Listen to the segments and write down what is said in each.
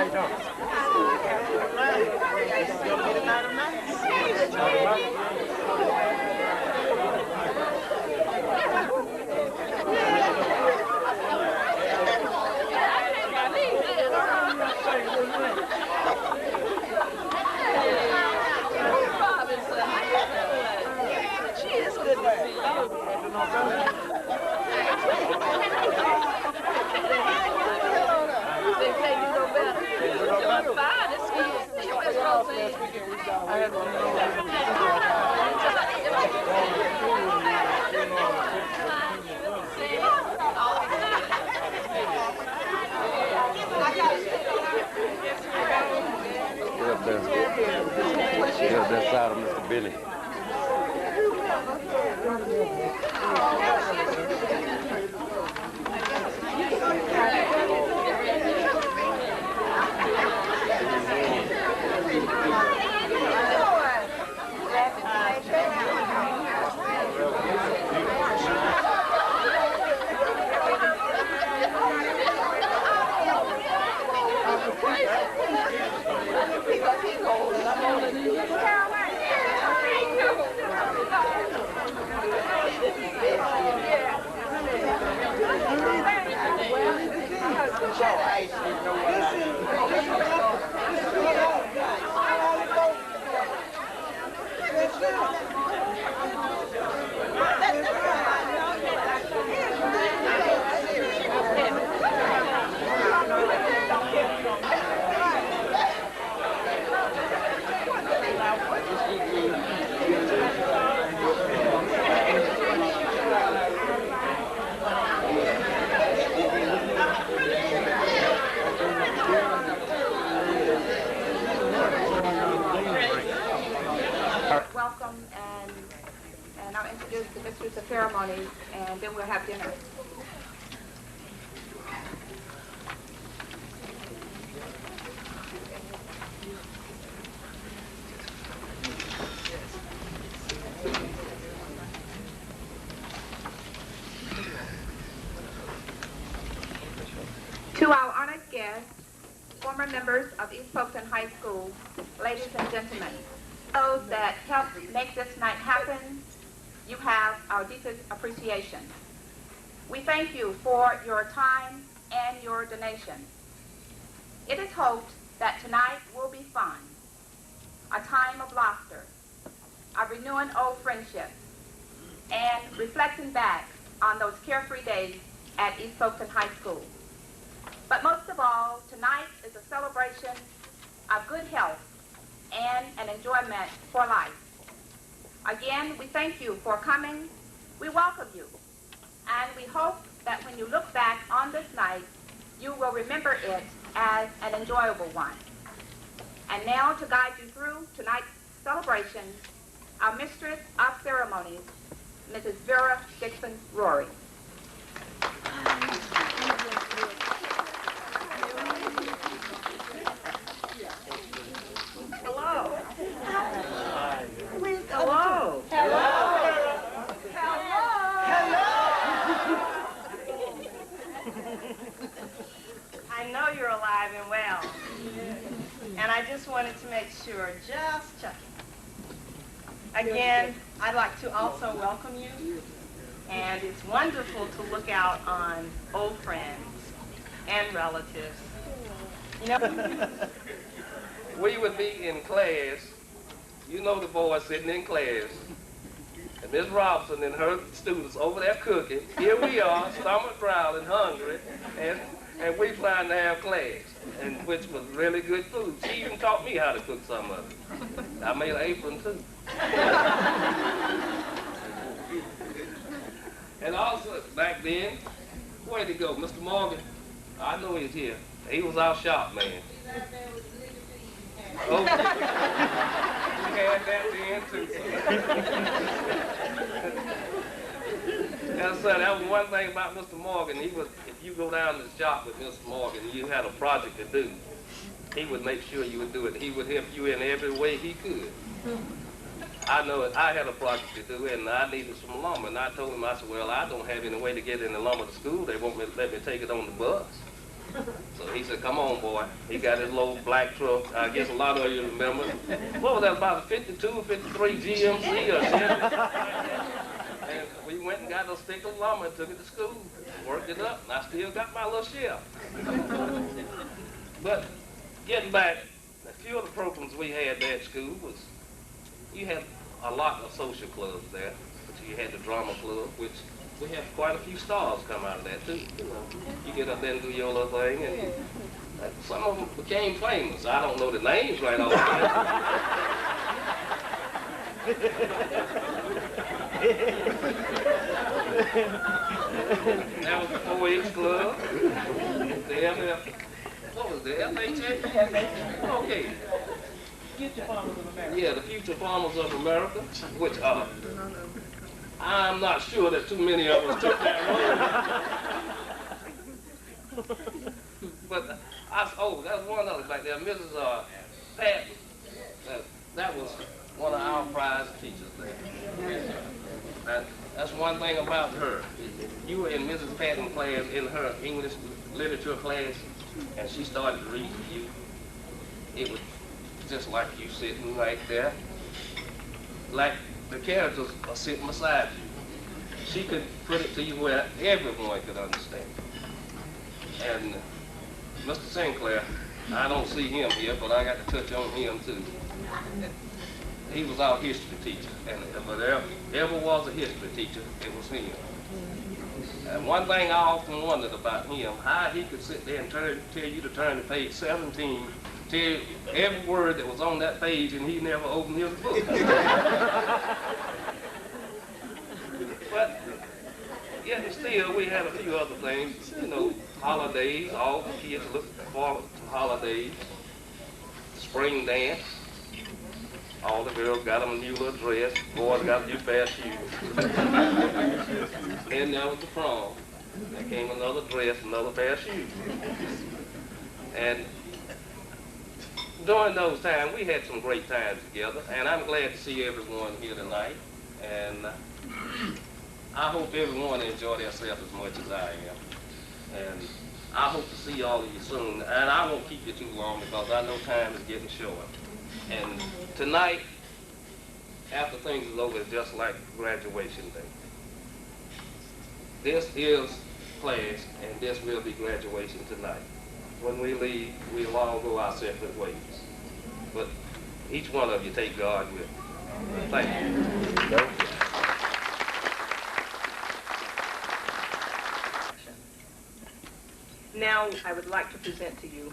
How you doing? Get up that side of Mr. Billy. The ceremonies, and then we'll have dinner. To our honored guests, former members of East Polkton High School, ladies and gentlemen, those that helped make this night happen, you have our deepest appreciation. We thank you for your time and your donation. It is hoped that tonight will be fun, a time of laughter, a renewing old friendships, and reflecting back on those carefree days at East Polkton High School. But most of all, tonight is a celebration of good health and an enjoyment for life. Again, we thank you for coming. We welcome you. And we hope that when you look back on this night, you will remember it as an enjoyable one. And now to guide you through tonight's celebration, our Mistress of Ceremonies, Mrs. Vera Dixon Rory. Hello. Hello. Hello. Hello. Hello. I know you're alive and well. And I just wanted to make sure, just checking. Again, I'd like to also welcome you. And it's wonderful to look out on old friends and relatives. You know, we would be in class. You know the boys sitting in class. And Miss Robinson and her students over there cooking. Here we are, stomach growling, hungry, and we trying to have class, and which was really good food. She even taught me how to cook some of it. I made an apron too. And also, back then, where'd he go? Mr. Morgan? I know he's here. He was our shop man. Oh, we had that then too. Yes, sir, that was one thing about Mr. Morgan. He was, if you go down to the shop with Mr. Morgan, you had a project to do, he would make sure you would do it. He would help you in every way he could. I know it. I had a project to do, and I needed some lumber. And I told him, I said, well, I don't have any way to get any lumber to school. They won't let me take it on the bus. So he said, come on, boy. He got his little black truck. I guess a lot of you remember. What was that, about a 52, 53 GMC or Chevy? And we went and got a stick of lumber and took it to school, worked it up, and I still got my little share. But getting back, a few of the programs we had there at school was, you had a lot of social clubs there. But you had the drama club, which we had quite a few stars come out of that too. You know, you get up there and do your little thing, and some of them became famous. I don't know the names right off the That was the 4-H club. The MF, what was the FHA? Okay. Future Farmers of America. Yeah, the Future Farmers of America, which I'm not sure that too many of us took that road. But that's one other back there, Mrs. Patton. That was one of our prize teachers there. That's one thing about her. You were in Mrs. Patton's class, in her English literature class, and she started to read to you. It was just like you sitting right there, like the characters are sitting beside you. She could put it to you where everyone could understand. And Mr. Sinclair, I don't see him here, but I got to touch on him too. He was our history teacher, and if there ever was a history teacher, it was him. And one thing I often wondered about him, how he could sit there and tell you to turn to page 17, tell you every word that was on that page, and he never opened his book. But yet still, we had a few other things, you know, holidays. All the kids looked forward to holidays. Spring dance. All the girls got them a new little dress. Boys got a new pair of shoes. Then there was the prom. There came another dress, another pair of shoes. And during those times, we had some great times together. And I'm glad to see everyone here tonight. And I hope everyone enjoyed themselves as much as I am. And I hope to see all of you soon. And I won't keep you too long because I know time is getting short. And tonight, after things is over, it's just like graduation day. This is class, and this will be graduation tonight. When we leave, we'll all go our separate ways. But each one of you take God with you. Thank you. Now, I would like to present to you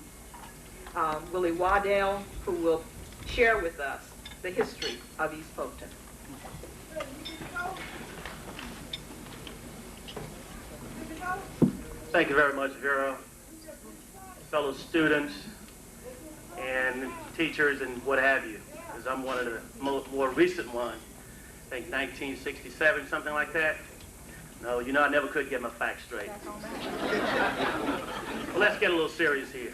Willie Waddell, who will share with us the history of East Polkton. Thank you very much, Vera. Fellow students and teachers and what have you, because I'm one of the more recent ones. I think 1967, something like that. No, you know I never could get my facts straight. Well, let's get a little serious here.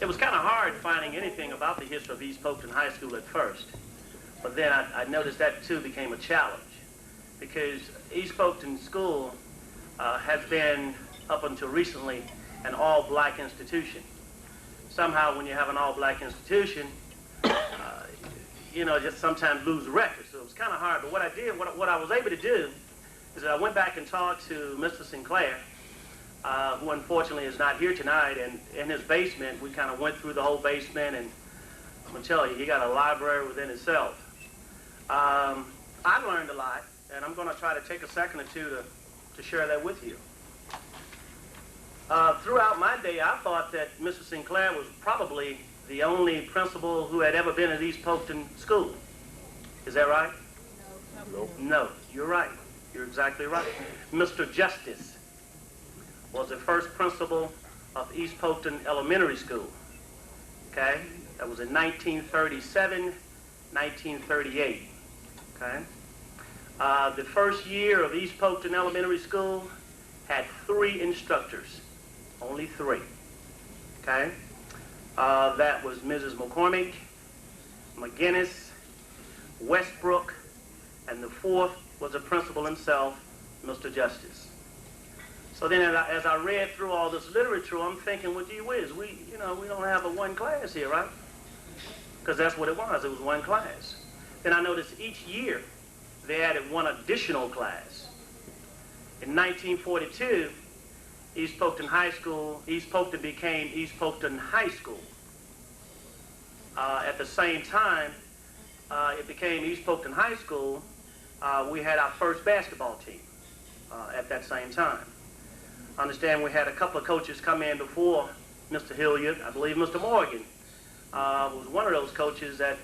It was kind of hard finding anything about the history of East Polkton High School at first. But then I noticed that too became a challenge, because East Polkton School has been, up until recently, an all-black institution. Somehow when you have an all-black institution, you know, just sometimes lose the record. So it was kind of hard. But what I did, what I was able to do, is that I went back and talked to Mr. Sinclair, who unfortunately is not here tonight, and in his basement, we kind of went through the whole basement, and I'm going to tell you, he got a library within itself. I learned a lot, and I'm going to try to take a second or two to share that with you. Throughout my day, I thought that Mr. Sinclair was probably the only principal who had ever been at East Polkton School. Is that right? No. No, you're right. You're exactly right. Mr. Justice was the first principal of East Polkton Elementary School. Okay? That was in 1937, 1938. Okay? The first year of East Polkton Elementary School had 3 instructors. Only 3. Okay? That was Mrs. McCormick, McGinnis, Westbrook, and the 4th was the principal himself, Mr. Justice. So then as I read through all this literature, I'm thinking, well, gee whiz, we don't have a one class here, right? Because that's what it was one class. Then I noticed each year they added one additional class. In 1942, East Polkton became East Polkton High School. At the same time, it became East Polkton High School. We had our first basketball team at that same time. I understand we had a couple of coaches come in before Mr. Hilliard. I believe Mr. Morgan was one of those coaches that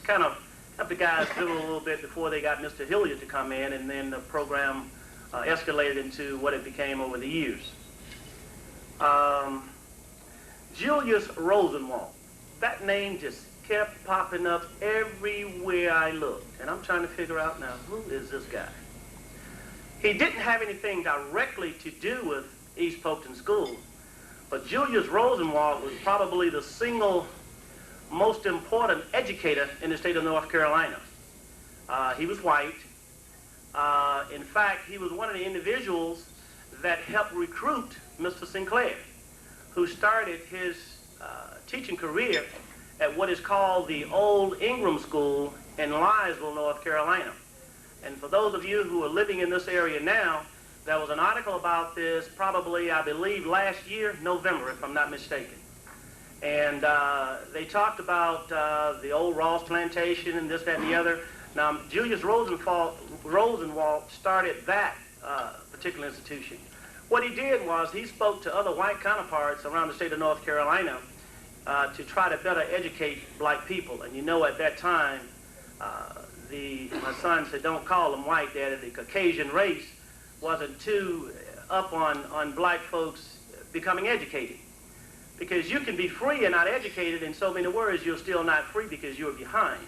kind of helped the guys do a little bit before they got Mr. Hilliard to come in, and then the program escalated into what it became over the years. Julius Rosenwald. That name just kept popping up everywhere I looked. And I'm trying to figure out now, who is this guy? He didn't have anything directly to do with East Polkton School, but Julius Rosenwald was probably the single most important educator in the state of North Carolina. He was white. In fact, he was one of the individuals that helped recruit Mr. Sinclair, who started his teaching career at what is called the Old Ingram School in Liesville, North Carolina. And for those of you who are living in this area now, there was an article about this probably, I believe, last year, November, if I'm not mistaken. And they talked about the old Ross plantation and this, that, and the other. Now, Julius Rosenwald started that particular institution. What he did was he spoke to other white counterparts around the state of North Carolina to try to better educate black people. And you know, at that time, my son said, don't call them white, Daddy. The Caucasian race wasn't too up on black folks becoming educated. Because you can be free and not educated, in so many words, you're still not free because you're behind.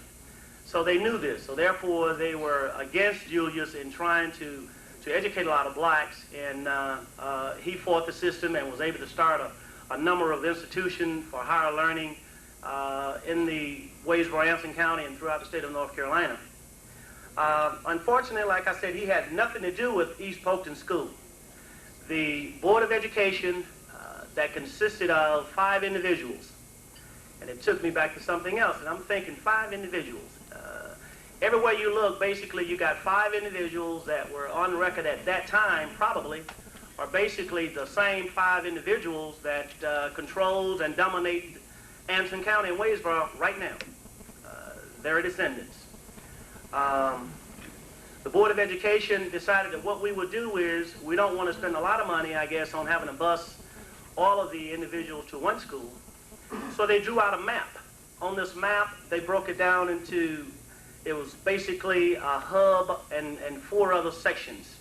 So they knew this. So therefore, they were against Julius in trying to educate a lot of blacks. And he fought the system and was able to start a number of institutions for higher learning in the Waynesboro-Anson County and throughout the state of North Carolina. Unfortunately, like I said, he had nothing to do with East Polkton School. The Board of Education that consisted of 5 individuals. And it took me back to something else, and I'm thinking 5 individuals. Everywhere you look, basically, you got 5 individuals that were on record at that time, probably, are basically the same 5 individuals that controls and dominate Anson County and Waynesboro right now. Their descendants. The Board of Education decided that what we would do is, we don't want to spend a lot of money, I guess, on having to bus all of the individuals to one school. So they drew out a map. On this map, they broke it down into, it was basically a hub and 4 other sections.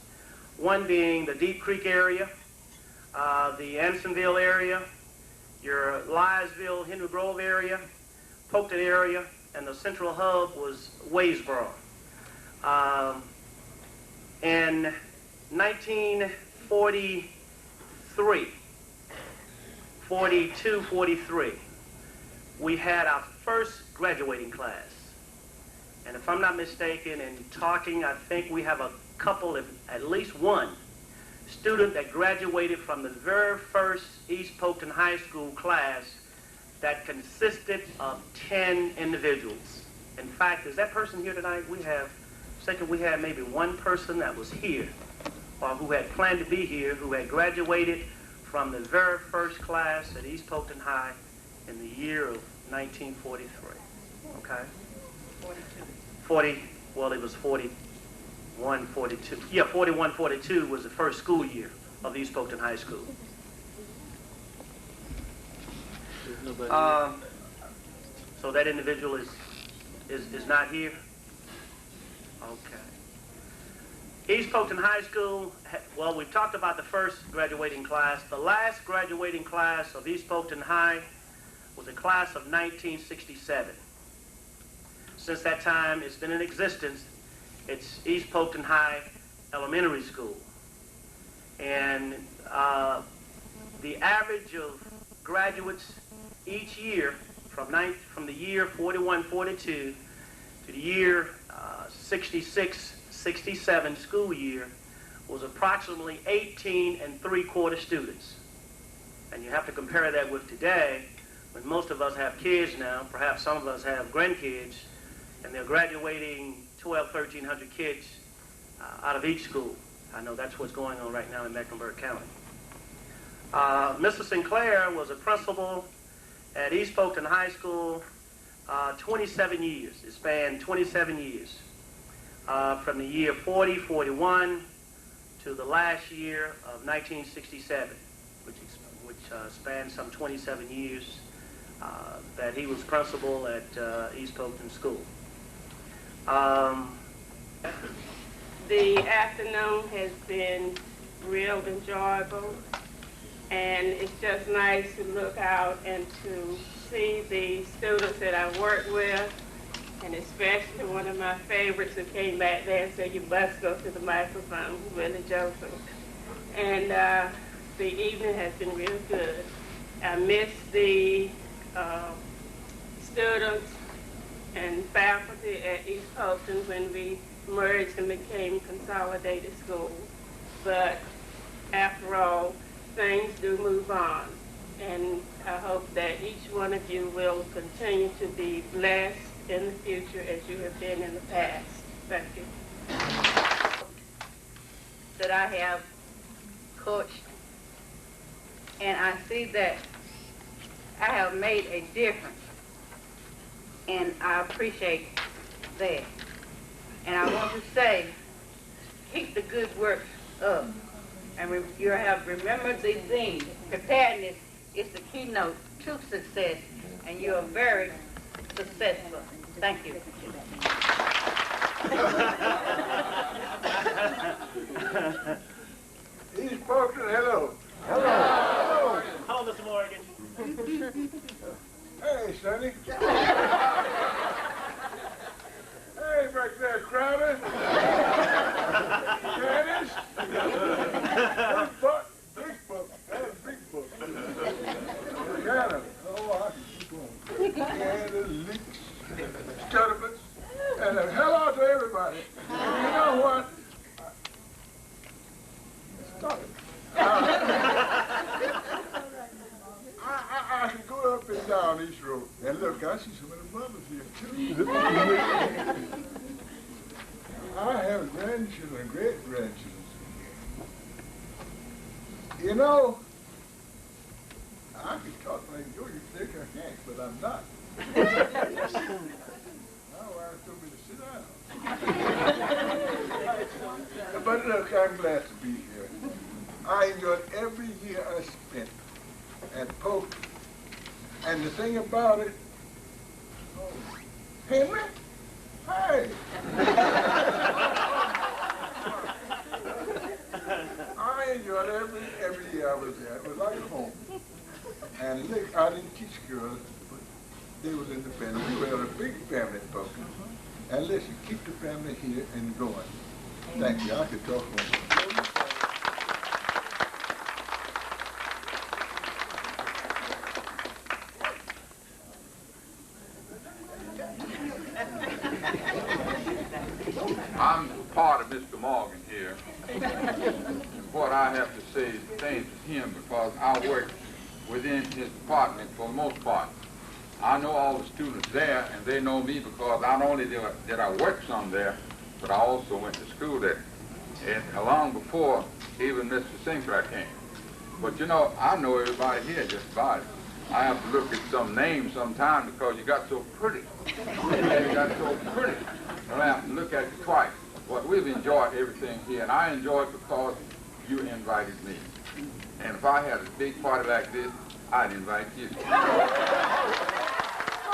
One being the Deep Creek area, the Ansonville area, your Liesville, Henry Grove area, Polkton area, and the central hub was Waynesboro. In 1943, 43, we had our first graduating class. And if I'm not mistaken, in talking, I think we have a couple, at least one, student that graduated from the very first East Polkton High School class that consisted of 10 individuals. In fact, is that person here tonight? We had maybe one person that was here, or who had planned to be here, who had graduated from the very first class at East Polkton High in the year of 1943. Okay? 42. Well, it was 41, 42. Yeah, 41, 42 was the first school year of East Polkton High School. So that individual is not here? Okay. East Polkton High School, well, we've talked about the first graduating class. The last graduating class of East Polkton High was a class of 1967. Since that time, it's been in existence. It's East Polkton High Elementary School. And the average of graduates each year from the year 41, 42 to the year 66, 67 school year was approximately 18 3/4 students. And you have to compare that with today, when most of us have kids now, perhaps some of us have grandkids, and they're graduating 1,300 kids out of each school. I know that's what's going on right now in Mecklenburg County. Mr. Sinclair was a principal at East Polkton High School 27 years. It spanned 27 years, from the year 41 to the last year of 1967, which spanned some 27 years that he was principal at East Polkton School. The afternoon has been real enjoyable, and it's just nice to look out and to see the students that I work with, and especially one of my favorites who came back there and said, "You must go to the microphone," Willie Joseph. And the evening has been real good. I miss the students and faculty at East Polkton when we merged and became consolidated schools. But after all, things do move on. And I hope that each one of you will continue to be blessed in the future as you have been in the past. Thank you. That I have coached, and I see that I have made a difference, and I appreciate that. And I want to say, keep the good work up. And you have remembered these things. Preparedness is the keynote to success, and you are very successful. Thank you. East Polkton, hello. Hello, Mr. Morgan. Hey, Sonny. Hey, back there, Crowder. Dennis. Big book. That was big book. Got oh, I can keep going. And leaks, stutterments, and hello to everybody. And you know what? Stop it. I can go up and down East Road. And look, I see some of the brothers here, too. I have grandchildren and great-grandchildren. You know, I can talk like you. You think I can't, but I'm not. My wife told me to sit down. But look, I'm glad to be here. I enjoyed every year I spent at Polkton. And the thing about it, oh, Henry? Hey! I enjoyed every year I was there. It was like home. And look, I didn't teach girls, but they was in the family. We were a big family at Polkton. And listen, keep the family here and going. Thank you. I could talk more. I'm part of Mr. Morgan here. What I have to say pertains to him because I work within his department for the most part. I know all the students there, and they know me because not only did I work some there, but I also went to school there. And long before even Mr. Sinclair came. But you know, I know everybody here just about it. I have to look at some names sometime because you got so pretty. You got so pretty. I have to look at you twice. But we've enjoyed everything here, and I enjoy it because you invited me. And if I had a big party like this, I'd invite you. Go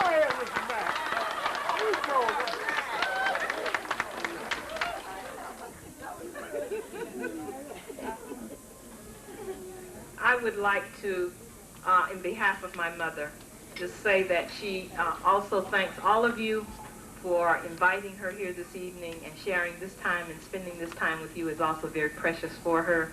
ahead, Mr. Mack. You go. I would like to, in behalf of my mother, just say that she also thanks all of you for inviting her here this evening and sharing this time and spending this time with you is also very precious for her.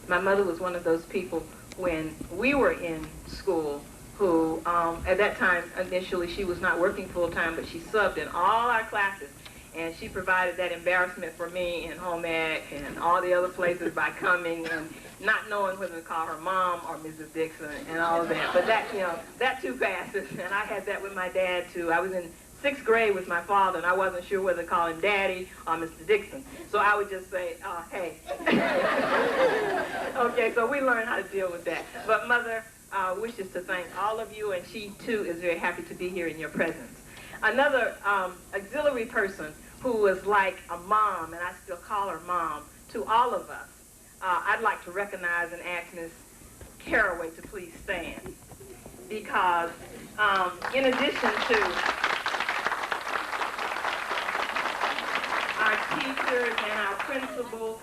My mother was one of those people when we were in school who, at that time, initially she was not working full-time, but she subbed in all our classes. And she provided that embarrassment for me in home ec and all the other places by coming and not knowing whether to call her mom or Mrs. Dixon and all of that. But that, you know, that too passes. And I had that with my dad too. I was in 6th grade with my father, and I wasn't sure whether to call him Daddy or Mr. Dixon. So I would just say, hey. Okay, so we learned how to deal with that. But Mother wishes to thank all of you, and she too is very happy to be here in your presence. Another auxiliary person who was like a mom, and I still call her mom, to all of us, I'd like to recognize and ask Ms. Caraway to please stand. Because in addition to our teachers and our principals,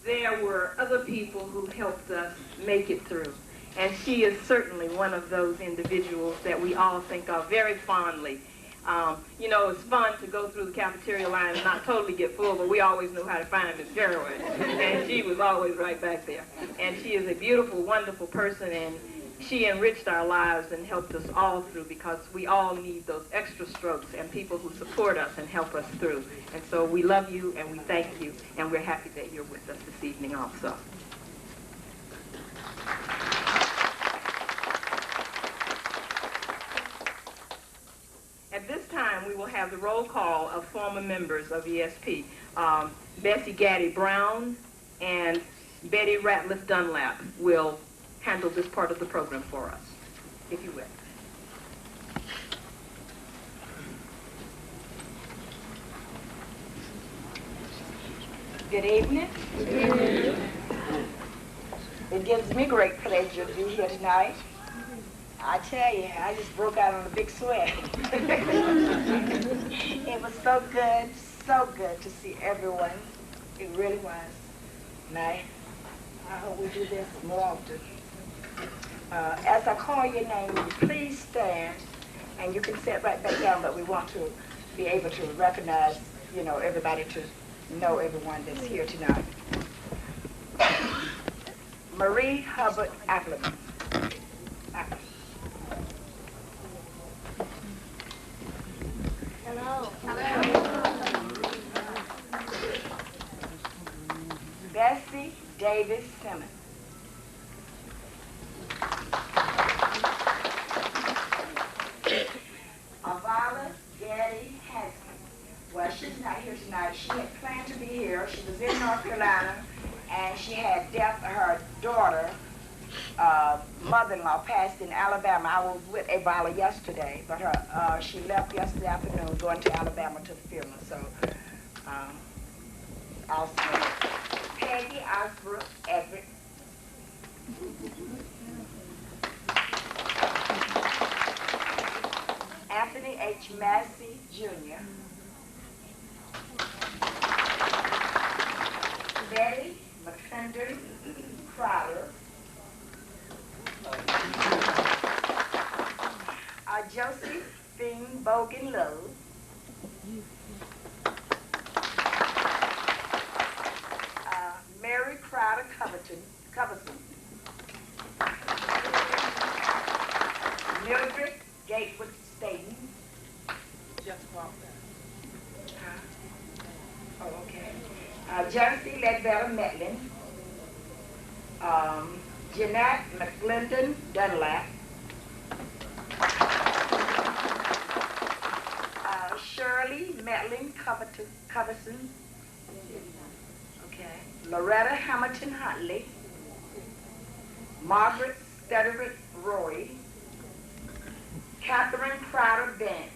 there were other people who helped us make it through. And she is certainly one of those individuals that we all think of very fondly. You know, it's fun to go through the cafeteria line and not totally get full, but we always knew how to find Miss Caraway. And she was always right back there. And she is a beautiful, wonderful person, and she enriched our lives and helped us all through, because we all need those extra strokes and people who support us and help us through. And so we love you and we thank you, and we're happy that you're with us this evening also. At this time, we will have the roll call of former members of ESP. Bessie Gaddy Brown and Betty Ratliff Dunlap will handle this part of the program for us, if you will. Good evening. Good evening. It gives me great pleasure to be here tonight. I tell you, I just broke out on a big sweat. It was so good to see everyone. It really was. And I hope we do this more often. As I call your name, please stand, and you can sit right back down, but we want to be able to recognize, you know, everybody, to know everyone that's here tonight. Marie Hubbard Appleman. Hello. Hello. Bessie Davis Simmons. Avala Gaddy Hanson. Well, she's not here tonight. She had planned to be here. She was in North Carolina, and she had her daughter, mother-in-law, passed in Alabama. I was with Avala yesterday, but she left yesterday afternoon going to Alabama to the funeral. So, also Peggy Osbrook Everett. Anthony H. Massey, Jr. Betty McClendon Crowder. Josephine Bogan Lowe. Mary Crowder Coverson. Mildred Gatewood Staten. Just walk down. Oh, okay. Jonesy Ledbetter Metlin. Jeanette McClendon Dunlap. Shirley Metlin Coverson. Okay. Loretta Hamilton Huntley. Margaret Stederick Roy. Catherine Crowder Bent.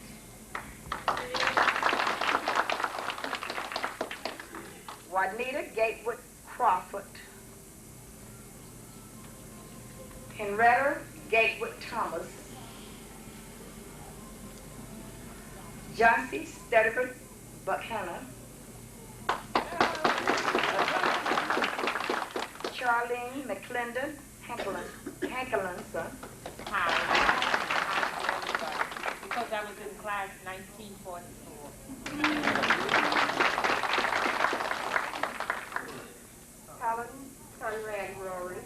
Juanita Gatewood Crawford. Henrietta Gatewood Thomas. Johncy Stederick Buckhanna. Charlene McClendon Hankelinson. Because I was in class 1944. Helen Conrad Rory.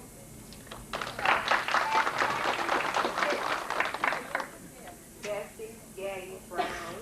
Bessie Gaddy Brown.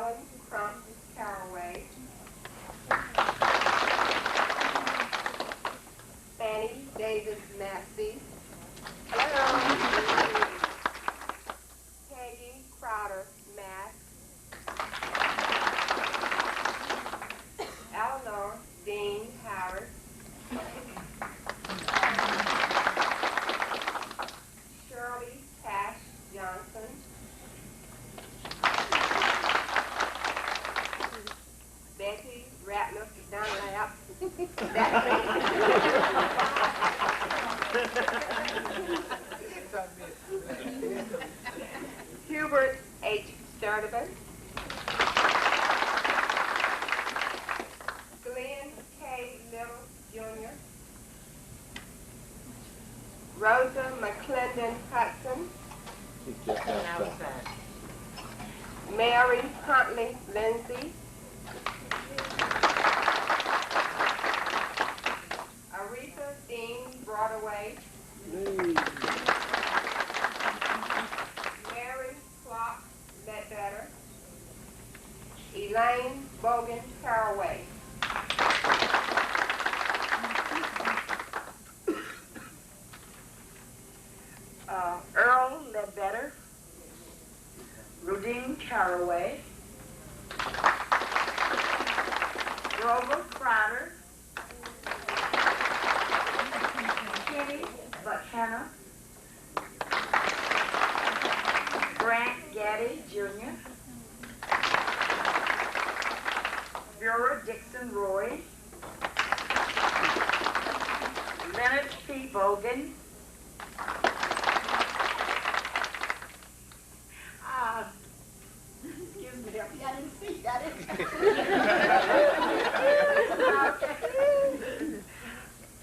Alan Crump Caraway, Fanny Davis Massey, hello, Peggy Crowder Mass, Eleanor Dean Harris, Shirley Cash Johnson, Betty Ratliff Dunlap, Hubert H. Sturdivant, Glenn K. Little Jr., Rosa McClendon Hudson, Mary Huntley Lindsay, Aretha Dean Broadway, Mary Clark Ledbetter, Elaine Bogan Caraway. Earl Ledbetter, Rudine Caraway, Grover Crowder, Kenny Buchanan, Grant Gaddy Jr., Vera Dixon Roy, Leonard P. Bogan, excuse me, I didn't see that.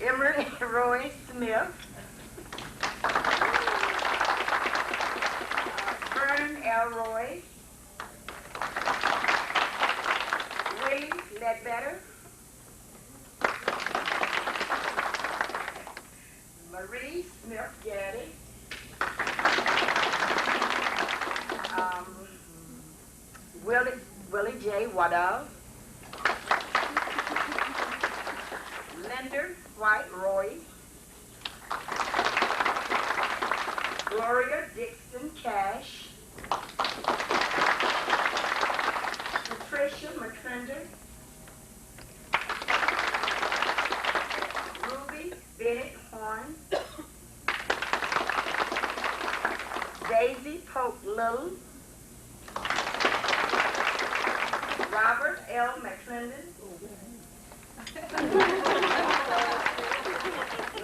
Emery Roy Smith, Vernon Elroy, Willie Ledbetter, Marie Smith Gaddy, Willie J. Waddell, Linder White Roy, Gloria Dixon Cash, Patricia McClendon, Ruby Bennett Horn, Daisy Polk Little, Robert L. McClendon,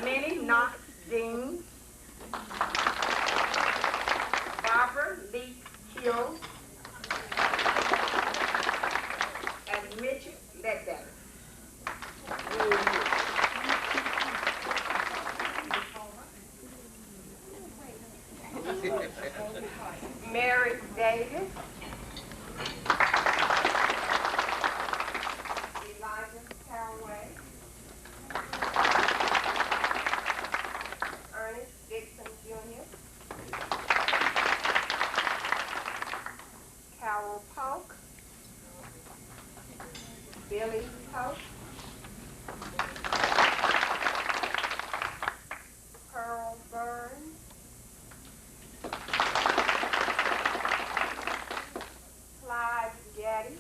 Minnie Knox Dean, Barbara Lee Hill, and Richard Ledbetter. Mary Davis, Elijah Caraway, Ernest Dixon Jr., Carol Polk, Billy Polk, Pearl Burns, Clyde Gaddy,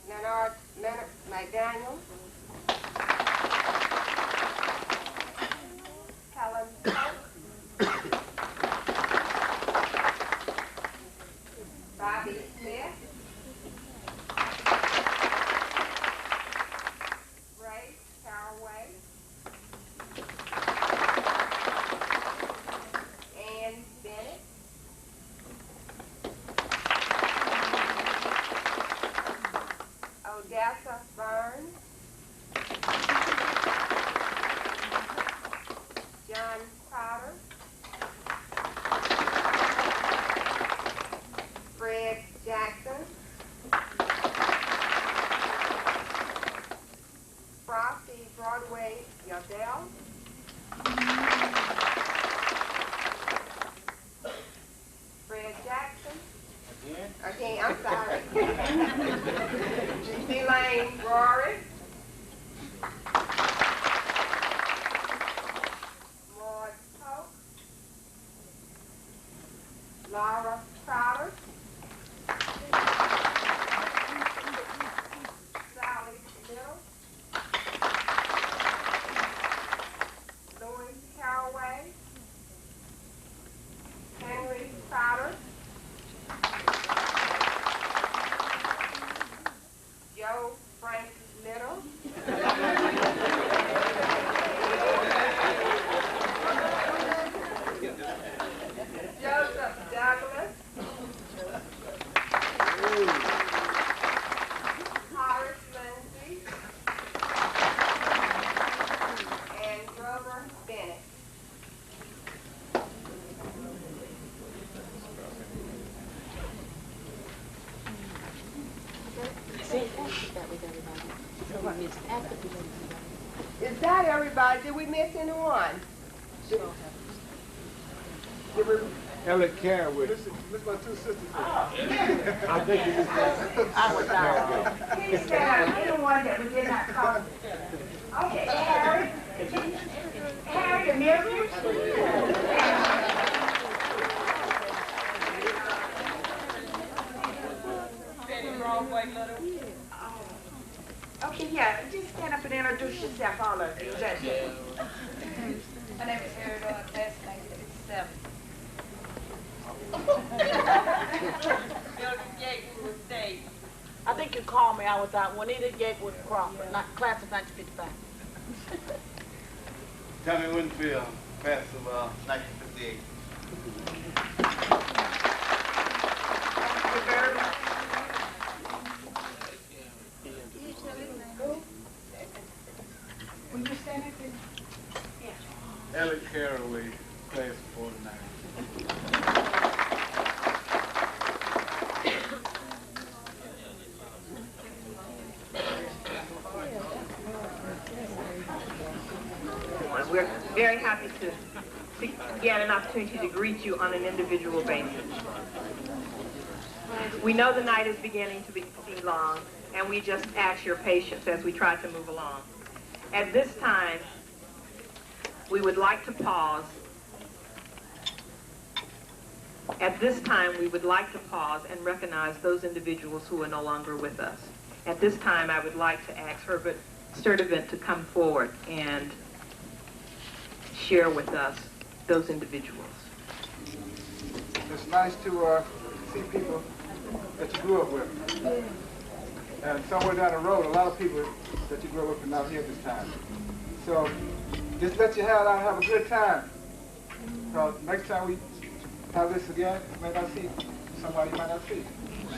Leonard McDaniel, Helen Polk, Bobby Smith, Ray Caraway, Ann Bennett, Odessa Burns, Laura Crowder, Sally Little, Louis Caraway, Henry Crowder, Joe Frank Little, Joseph Douglas, Horace Lindsay, and Grover Bennett. Is that everybody? Did we miss anyone? Did we? Ellen Caraway. Miss my two sisters. I think you I was out. Please stand. Anyone that we did not call. Okay, Harry. Harry the Mildred. Okay, yeah, just stand up and introduce yourself, all of you. That's it. My name is Harry Doyle, class of 1957. I think you called me. I was out. Juanita Gatewood Crawford, not class of 1955. Tommy Winfield, class of 1958. Will you stand up and... Ellen Caraway, class of 49. We're very happy to get an opportunity to greet you on an individual basis. We know the night is beginning to be long, and we just ask your patience as we try to move along. At this time, we would like to pause. At this time, we would like to pause and recognize those individuals who are no longer with us. At this time, I would like to ask Herbert Sturdivant to come forward and share with us those individuals. It's nice to see people that you grew up with. And somewhere down the road, a lot of people that you grew up with are not here this time. So just let you have a good time. Because next time we have this again, you may not see somebody you might not see.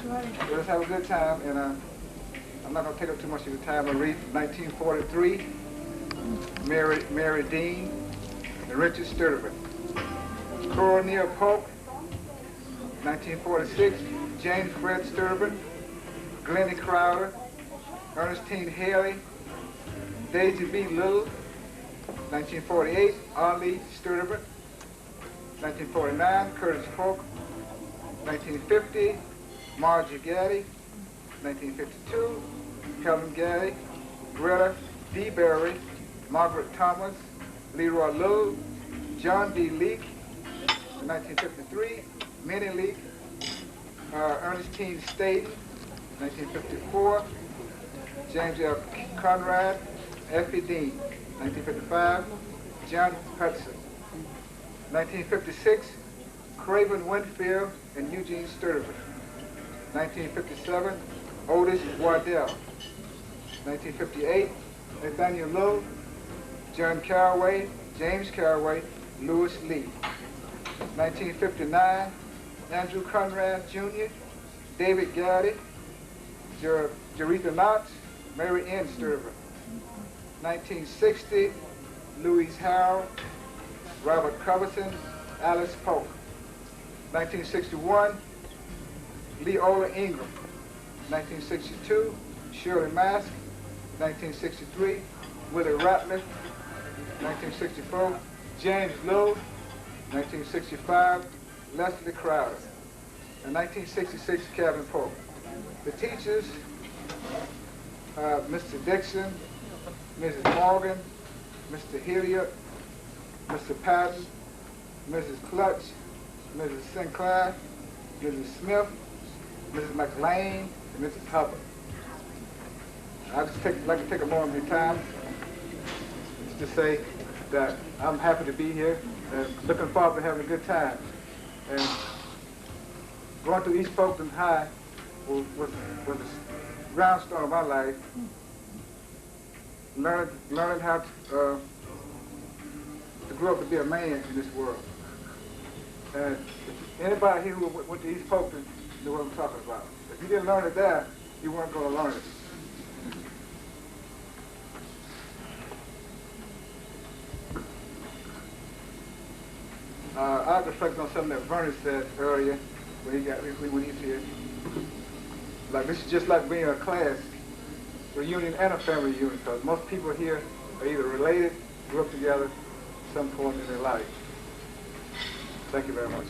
So let's have a good time, and I'm not going to take up too much of your time. I'll read 1943, Mary Dean, and Richard Sturdivant. Cornelia Polk, 1946, James Fred Sturdivant, Glennie Crowder, Ernestine Haley, Daisy B. Little, 1948, Arlie Sturdivant, 1949, Curtis Polk, 1950, Margie Gaddy, 1952, Helen Gaddy, Greta D. Berry, Margaret Thomas, Leroy Little, John D. Leake, 1953, Minnie Leake, Ernestine Staten, 1954, James L. Conrad, Effie Dean, 1955, John Hudson, 1956, Craven Winfield and Eugene Sturdivant, 1957, Otis Wardell, 1958, Nathaniel Lowe, John Caraway, James Caraway, Louis Lee, 1959, Andrew Conrad Jr., David Gaddy, Jaretha Knox, Mary Ann Sturdivant, 1960, Louise Howell, Robert Coverson, Alice Polk, 1961, Leola Ingram, 1962, Shirley Mask, 1963, Willie Ratliff, 1964, James Lowe, 1965, Leslie Crowder, and 1966, Calvin Polk. The teachers, Mr. Dixon, Mrs. Morgan, Mr. Hilliard, Mr. Patton, Mrs. Clutch, Mrs. Sinclair, Mrs. Smith, Mrs. McLean, and Mrs. Hubbard. I'd just like to take a moment of your time just to say that I'm happy to be here and looking forward to having a good time. And going to East Polkton High was a groundstone of my life. Learning how to grow up to be a man in this world. And if anybody here who went to East Polkton knew what I'm talking about. If you didn't learn it there, you weren't going to learn it. I reflect on something that Vernon said earlier when he's here. Like, this is just like being a class reunion and a family reunion, because most people here are either related, grew up together at some point in their life. Thank you very much.